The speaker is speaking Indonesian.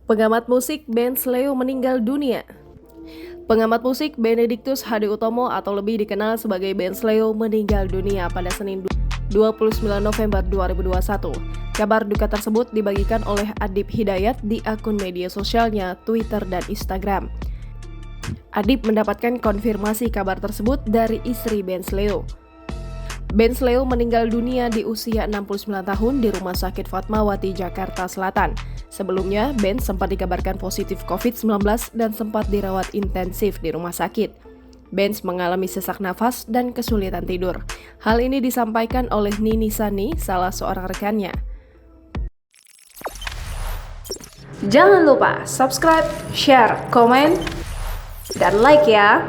Pengamat musik Benz Leo meninggal dunia. Pengamat musik Benedictus Hadi Utomo atau lebih dikenal sebagai Benz Leo meninggal dunia pada Senin 29 November 2021. Kabar duka tersebut dibagikan oleh Adib Hidayat di akun media sosialnya Twitter dan Instagram. Adib mendapatkan konfirmasi kabar tersebut dari istri Benz Leo. Benz Leo meninggal dunia di usia 69 tahun di Rumah Sakit Fatmawati, Jakarta Selatan. Sebelumnya, Benz sempat dikabarkan positif COVID-19 dan sempat dirawat intensif di rumah sakit. Benz mengalami sesak nafas dan kesulitan tidur. Hal ini disampaikan oleh Nini Sani, salah seorang rekannya. Jangan lupa subscribe, share, komen, dan like ya!